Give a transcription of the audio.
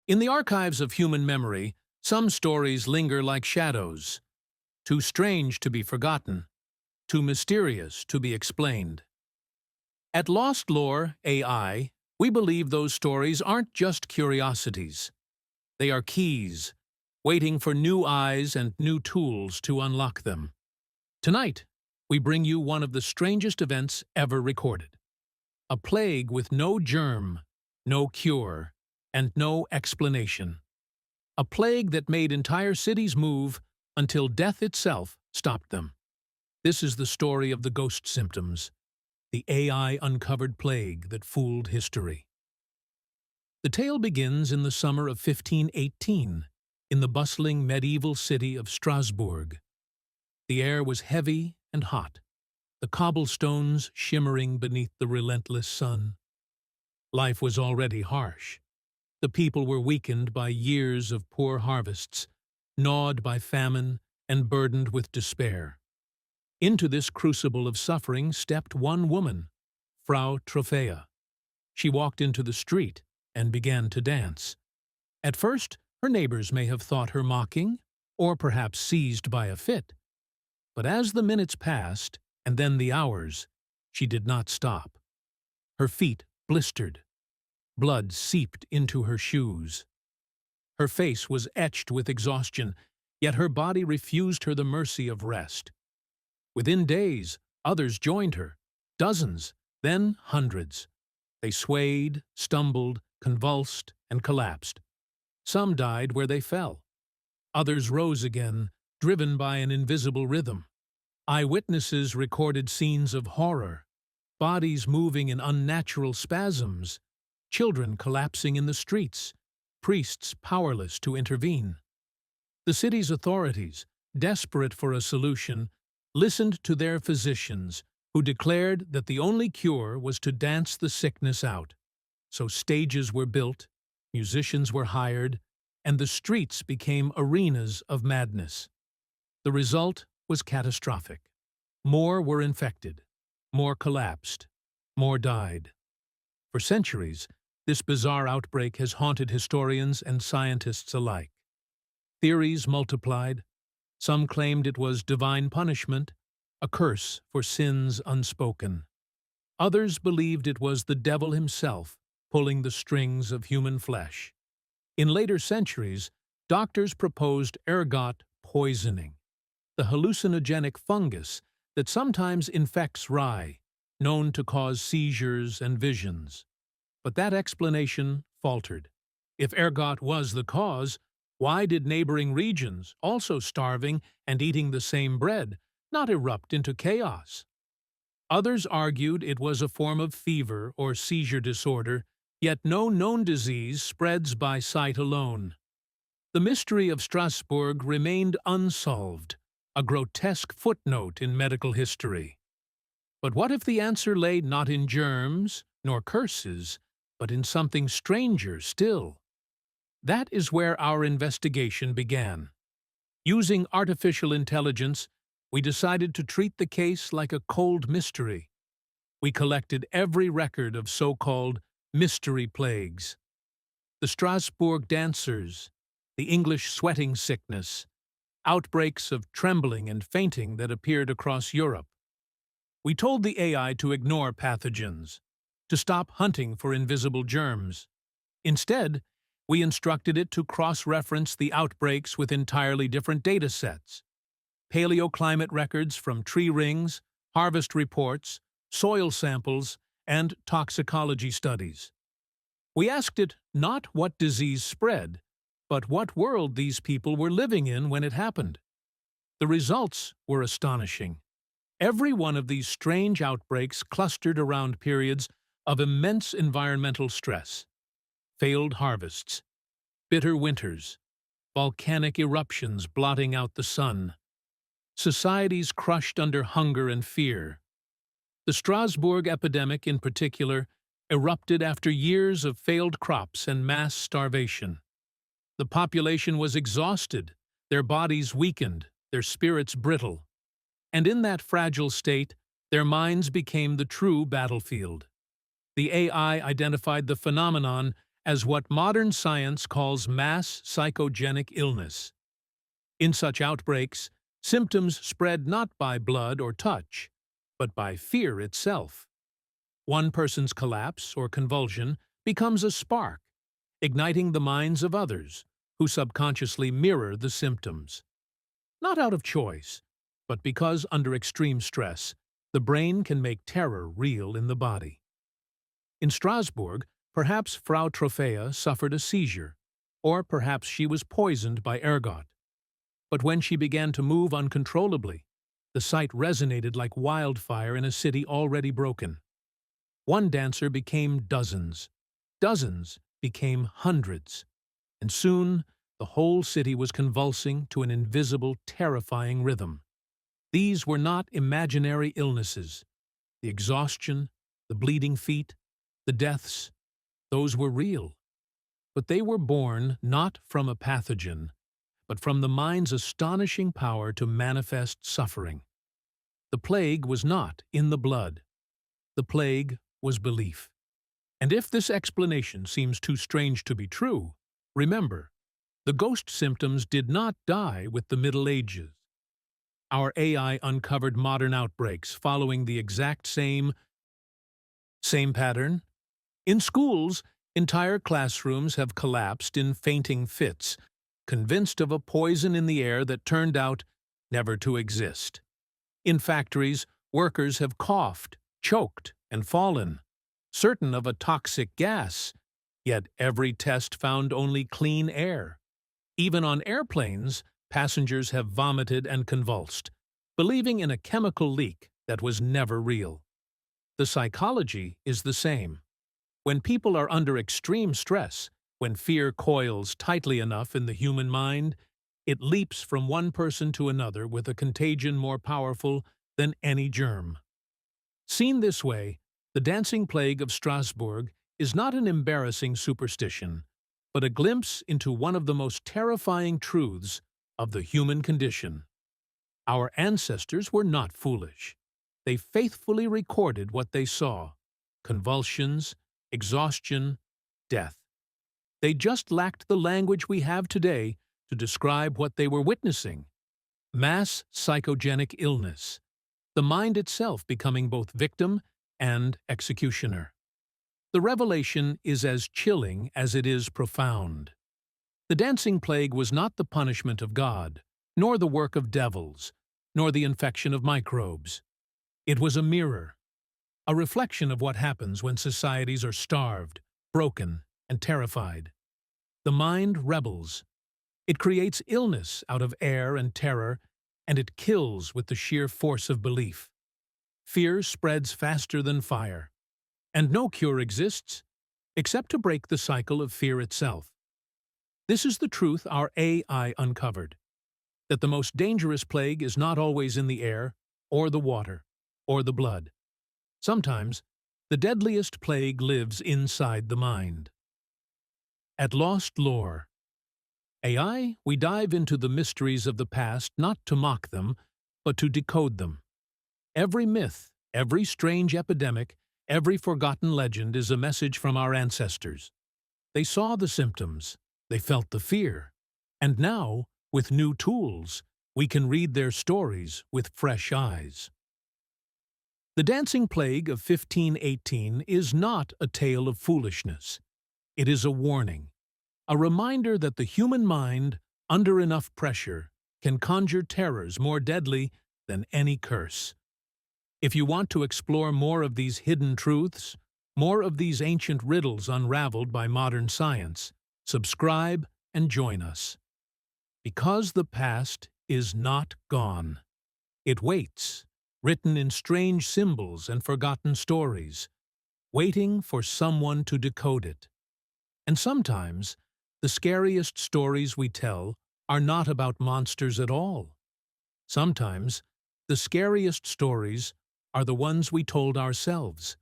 In the archives of human memory, some stories linger like shadows, too strange to be forgotten, too mysterious to be explained. At Lost Lore AI, we believe those stories aren't just curiosities. They are keys, waiting for new eyes and new tools to unlock them. Tonight, we bring you one of the strangest events ever recorded. A plague with no germ, no cure, and no explanation. A plague that made entire cities move until death itself stopped them. This is the story of the ghost symptoms, the AI-uncovered plague that fooled history. The tale begins in the summer of 1518, in the bustling medieval city of Strasbourg. The air was heavy and hot, the cobblestones shimmering beneath the relentless sun. Life was already harsh. The people were weakened by years of poor harvests, gnawed by famine, and burdened with despair. Into this crucible of suffering stepped one woman, Frau Trophäa. She walked into the street and began to dance. At first, her neighbors may have thought her mocking, or perhaps seized by a fit. But as the minutes passed, and then the hours, she did not stop. Her feet blistered. Blood seeped into her shoes. Her face was etched with exhaustion, yet her body refused her the mercy of rest. Within days, others joined her, dozens, then hundreds. They swayed, stumbled, convulsed, and collapsed. Some died where they fell. Others rose again, driven by an invisible rhythm. Eyewitnesses recorded scenes of horror, bodies moving in unnatural spasms, children collapsing in the streets, priests powerless to intervene. The city's authorities, desperate for a solution, listened to their physicians, who declared that the only cure was to dance the sickness out. So stages were built, musicians were hired, and the streets became arenas of madness. The result was catastrophic. More were infected, more collapsed, more died. For centuries, this bizarre outbreak has haunted historians and scientists alike. Theories multiplied. Some claimed it was divine punishment, a curse for sins unspoken. Others believed it was the devil himself pulling the strings of human flesh. In later centuries, doctors proposed ergot poisoning, the hallucinogenic fungus that sometimes infects rye, known to cause seizures and visions. But that explanation faltered. If ergot was the cause, why did neighboring regions, also starving and eating the same bread, not erupt into chaos? Others argued it was a form of fever or seizure disorder, yet no known disease spreads by sight alone. The mystery of Strasbourg remained unsolved, a grotesque footnote in medical history. But what if the answer lay not in germs, nor curses, but in something stranger still? That is where our investigation began. Using artificial intelligence, we decided to treat the case like a cold mystery. We collected every record of so-called mystery plagues. The Strasbourg dancers, the English sweating sickness, outbreaks of trembling and fainting that appeared across Europe. We told the AI to ignore pathogens, to stop hunting for invisible germs. Instead, we instructed it to cross-reference the outbreaks with entirely different data sets: paleoclimate records from tree rings, harvest reports, soil samples, and toxicology studies. We asked it not what disease spread, but what world these people were living in when it happened. The results were astonishing. Every one of these strange outbreaks clustered around periods of immense environmental stress: failed harvests, bitter winters, volcanic eruptions blotting out the sun, societies crushed under hunger and fear. The Strasbourg epidemic, in particular, erupted after years of failed crops and mass starvation. The population was exhausted, their bodies weakened, their spirits brittle. And in that fragile state, their minds became the true battlefield. The AI identified the phenomenon as what modern science calls mass psychogenic illness. In such outbreaks, symptoms spread not by blood or touch, but by fear itself. One person's collapse or convulsion becomes a spark, igniting the minds of others, who subconsciously mirror the symptoms. Not out of choice, but because under extreme stress, the brain can make terror real in the body. In Strasbourg, perhaps Frau Trophea suffered a seizure, or perhaps she was poisoned by ergot. But when she began to move uncontrollably, the sight resonated like wildfire in a city already broken. One dancer became dozens, dozens became hundreds, and soon the whole city was convulsing to an invisible, terrifying rhythm. These were not imaginary illnesses. The exhaustion, the bleeding feet, the deaths, those were real. But they were born not from a pathogen, but from the mind's astonishing power to manifest suffering. The plague was not in the blood. The plague was belief. And if this explanation seems too strange to be true, remember, the ghost symptoms did not die with the Middle Ages. Our AI uncovered modern outbreaks following the exact same pattern. In schools, entire classrooms have collapsed in fainting fits, convinced of a poison in the air that turned out never to exist. In factories, workers have coughed, choked, and fallen, certain of a toxic gas, yet every test found only clean air. Even on airplanes, passengers have vomited and convulsed, believing in a chemical leak that was never real. The psychology is the same. When people are under extreme stress, when fear coils tightly enough in the human mind, it leaps from one person to another with a contagion more powerful than any germ. Seen this way, the dancing plague of Strasbourg is not an embarrassing superstition, but a glimpse into one of the most terrifying truths of the human condition. Our ancestors were not foolish. They faithfully recorded what they saw: convulsions, exhaustion, death. They just lacked the language we have today to describe what they were witnessing: mass psychogenic illness, the mind itself becoming both victim and executioner. The revelation is as chilling as it is profound. The dancing plague was not the punishment of God, nor the work of devils, nor the infection of microbes. It was a mirror, a reflection of what happens when societies are starved, broken, and terrified. The mind rebels. It creates illness out of air and terror, and it kills with the sheer force of belief. Fear spreads faster than fire, and no cure exists except to break the cycle of fear itself. This is the truth our AI uncovered, that the most dangerous plague is not always in the air, or the water, or the blood. Sometimes, the deadliest plague lives inside the mind. At Lost Lore AI, we dive into the mysteries of the past not to mock them, but to decode them. Every myth, every strange epidemic, every forgotten legend is a message from our ancestors. They saw the symptoms, they felt the fear, and now, with new tools, we can read their stories with fresh eyes. The dancing plague of 1518 is not a tale of foolishness. It is a warning, a reminder that the human mind, under enough pressure, can conjure terrors more deadly than any curse. If you want to explore more of these hidden truths, more of these ancient riddles unraveled by modern science, subscribe and join us. Because the past is not gone. It waits, written in strange symbols and forgotten stories, waiting for someone to decode it. And sometimes, the scariest stories we tell are not about monsters at all. Sometimes, the scariest stories are the ones we told ourselves,